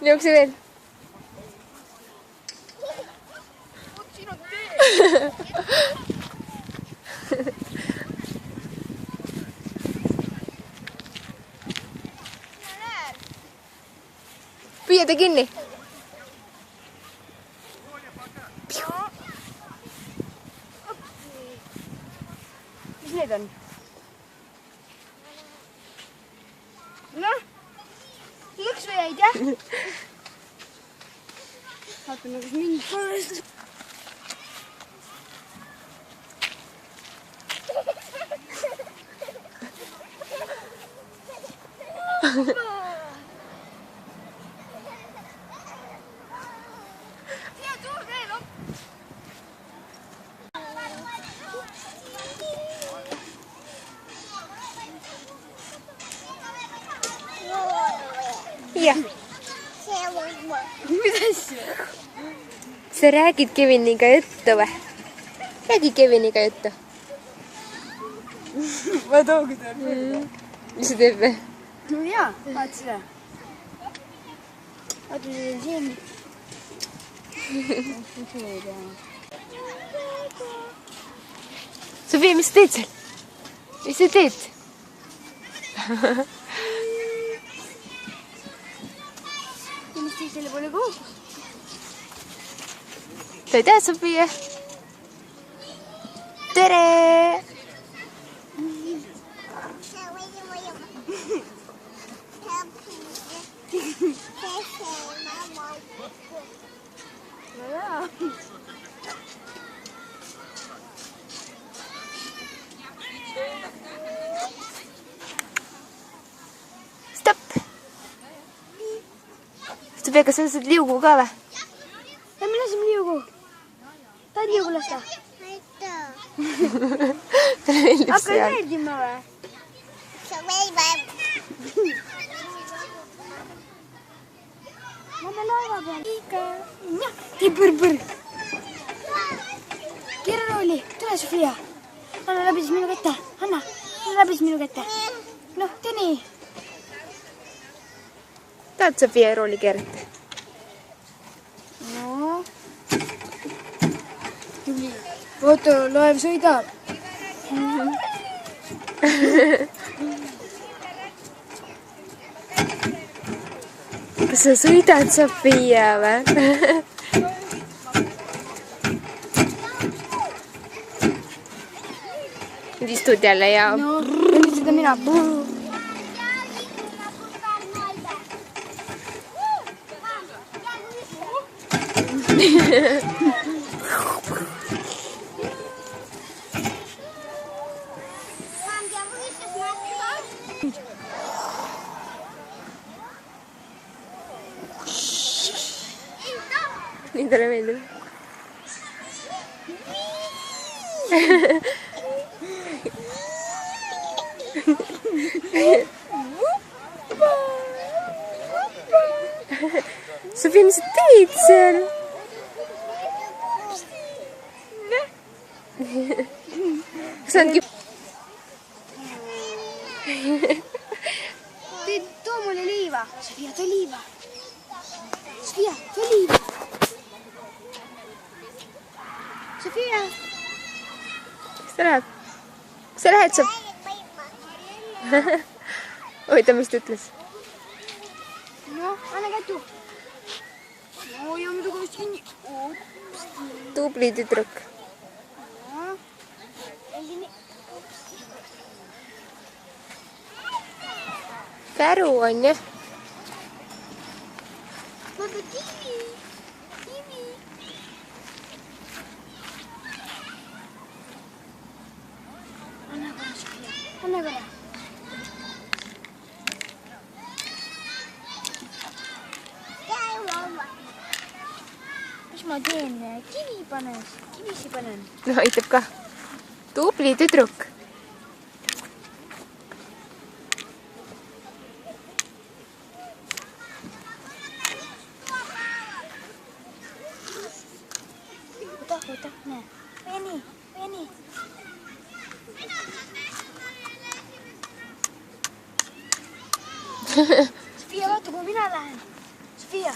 Jookse veel. Püüa ta kinni. Mis need on? Noh, lõksu jäid, jah? Vaatame, kas mingi korrastus. Jah. Mida asja? Sa räägid Keviniga juttu või? Räägi Keviniga juttu. Ma toogu ta. Mis sa teeb või? No jaa, vaat seda. Vaata siin. Sofia, mis sa teed seal? Mis sa teed? Kindlasti selle pole kohus. Ta ei tea, Sofia. Tere! Stopp! Sofia, kas sa lased liugu ka või? Ja me lasime liugu. Tahad liugu lasta? Talle meeldib Hakka seal. meeldima või? Lähme laeva peale. Tee põr-põr. Keera rooli. Tule, Sofia. Anna läbi siis minu kätte. Anna läbi siis minu kätte. Noh, tee nii. Tahad Sofia rooli keerata? No. Oota, laev sõidab. Kas sa sõidad, Sofia või? Nüüd istud jälle ja... No, nüüd seda mina. Nii talle meeldib. Sofia, mis sa teed seal? Kas sa ongi... Too mulle liiva. Sofia, too liiva. Sofia, too liiva. Sofia. Kas ta läheb? Kas sa lähed, Sof? Oita, mis ta ütles? No, anna kätu. No, ja muidu koos kinni. Tubli tüdruk. Käru on jah. Vaata, kivi. Kivi. Anna korra, Sofia. Anna korra. Mis ma teen? Kivi panen. Kivisi panen. No, aitab ka. Tubli tüdruk. Oota, näe. Veni. Sofia, vaata, kui mina lähen. Sofia,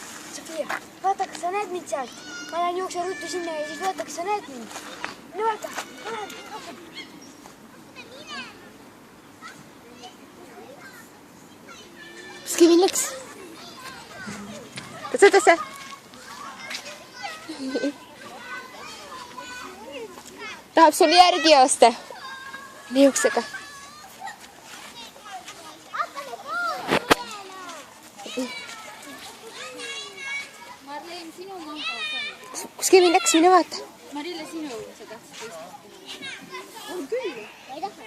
vaata, kas sa näed mind sealt. Ma lähen jooksen ruttu sinna ja siis vaata, kas sa näed mind. No vaata, ma lähen. Kus Kevin läks? Tõse. Tahab sul järgi joosta. Liuksega. Marleen, sinu mango. Kus Kevin läks? Mine vaata. Marille, sinu sa tahtsid teist. On küll. Ma ei taha.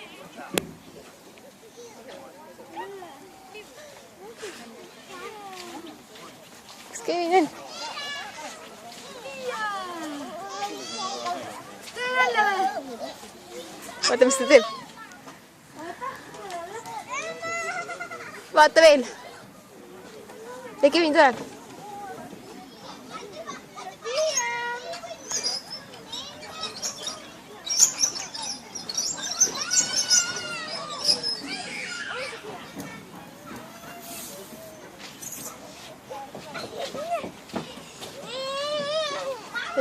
Kus Kevin on? Vaata, mis ta teeb. Vaata veel. Ja Kevin tuleb.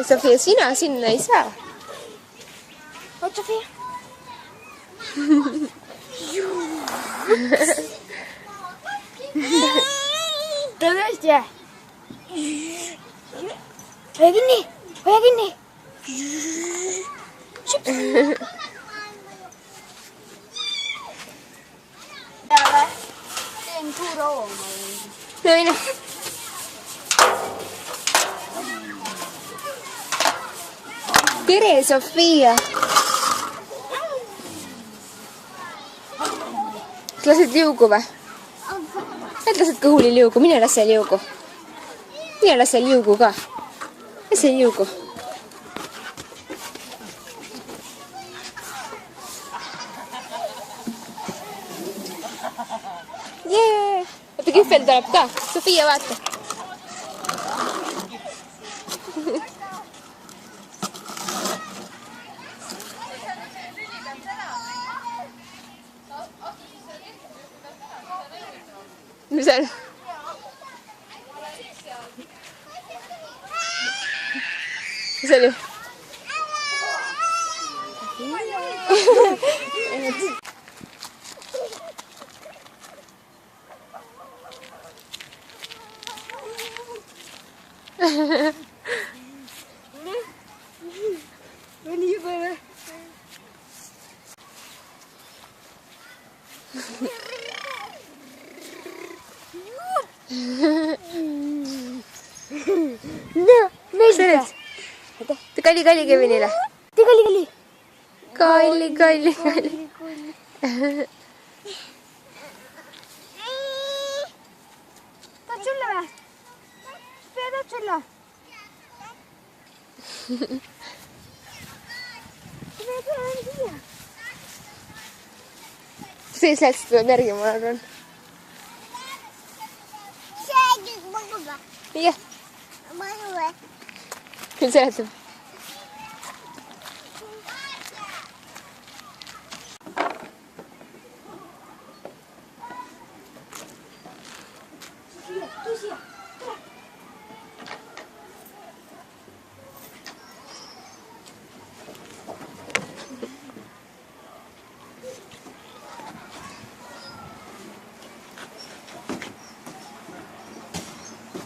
Sofia, sina sinna ei saa. Oot, Sofia. Tõesti. Hoia kinni. Teen suure ooma. No mine. Tere, Sofia. Lased liugu või? Et lased kõhuli liugu, mine lase liugu. Mine lase liugu ka. Lase liugu. Jee! Vaata, kühvel tuleb ka. Sofia, vaata. Mis seal? Mis oli? Oli juba või? Kalli Kevinile. Kalli. Kalli. Tahad sulle või? Sofia, tahad sulle? Sofia, tule siia. Siis läks tuleb järgi, ma arvan. Jah. Küll seletab.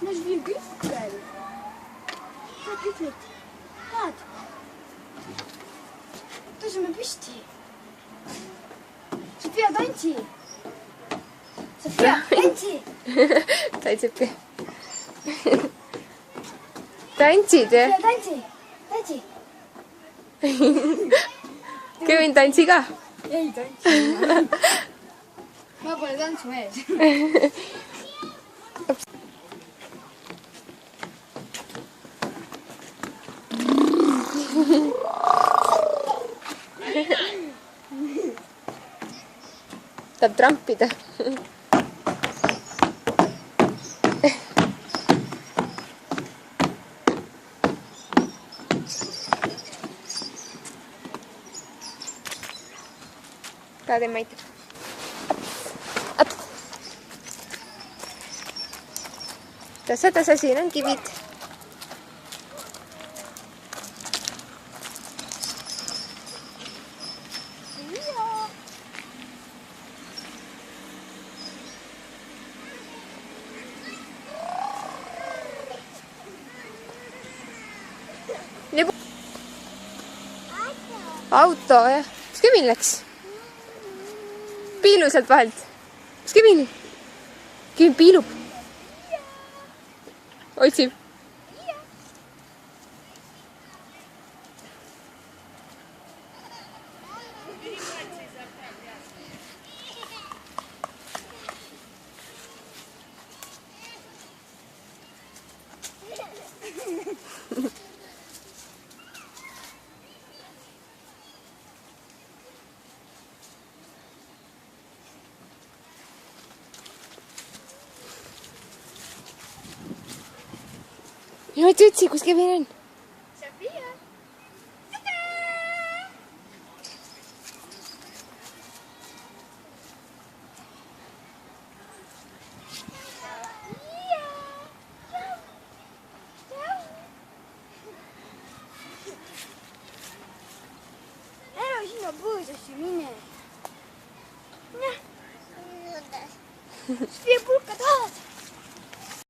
Ma olen kühvel. Saad kühvlit? Tahad? Tõuseme püsti. Sofia, tantsi. Sofia, tantsi. Tantsibki. Tantsid, jah? Sofia, tantsi. Kevin, tantsi ka. Ei tantsi. Ma pole tantsumees. Tahab trampida. Tahad, et ma aitab? Tassi on kivid. Auto, jah. Kus Kevin läks? Piilu sealt vahelt. Kus Kevin? Kevin piilub. Otsib. Ja otsi, kus Kevin on? Sofia. Ära sinna põõsasse mine. Sofia, pulka tahad?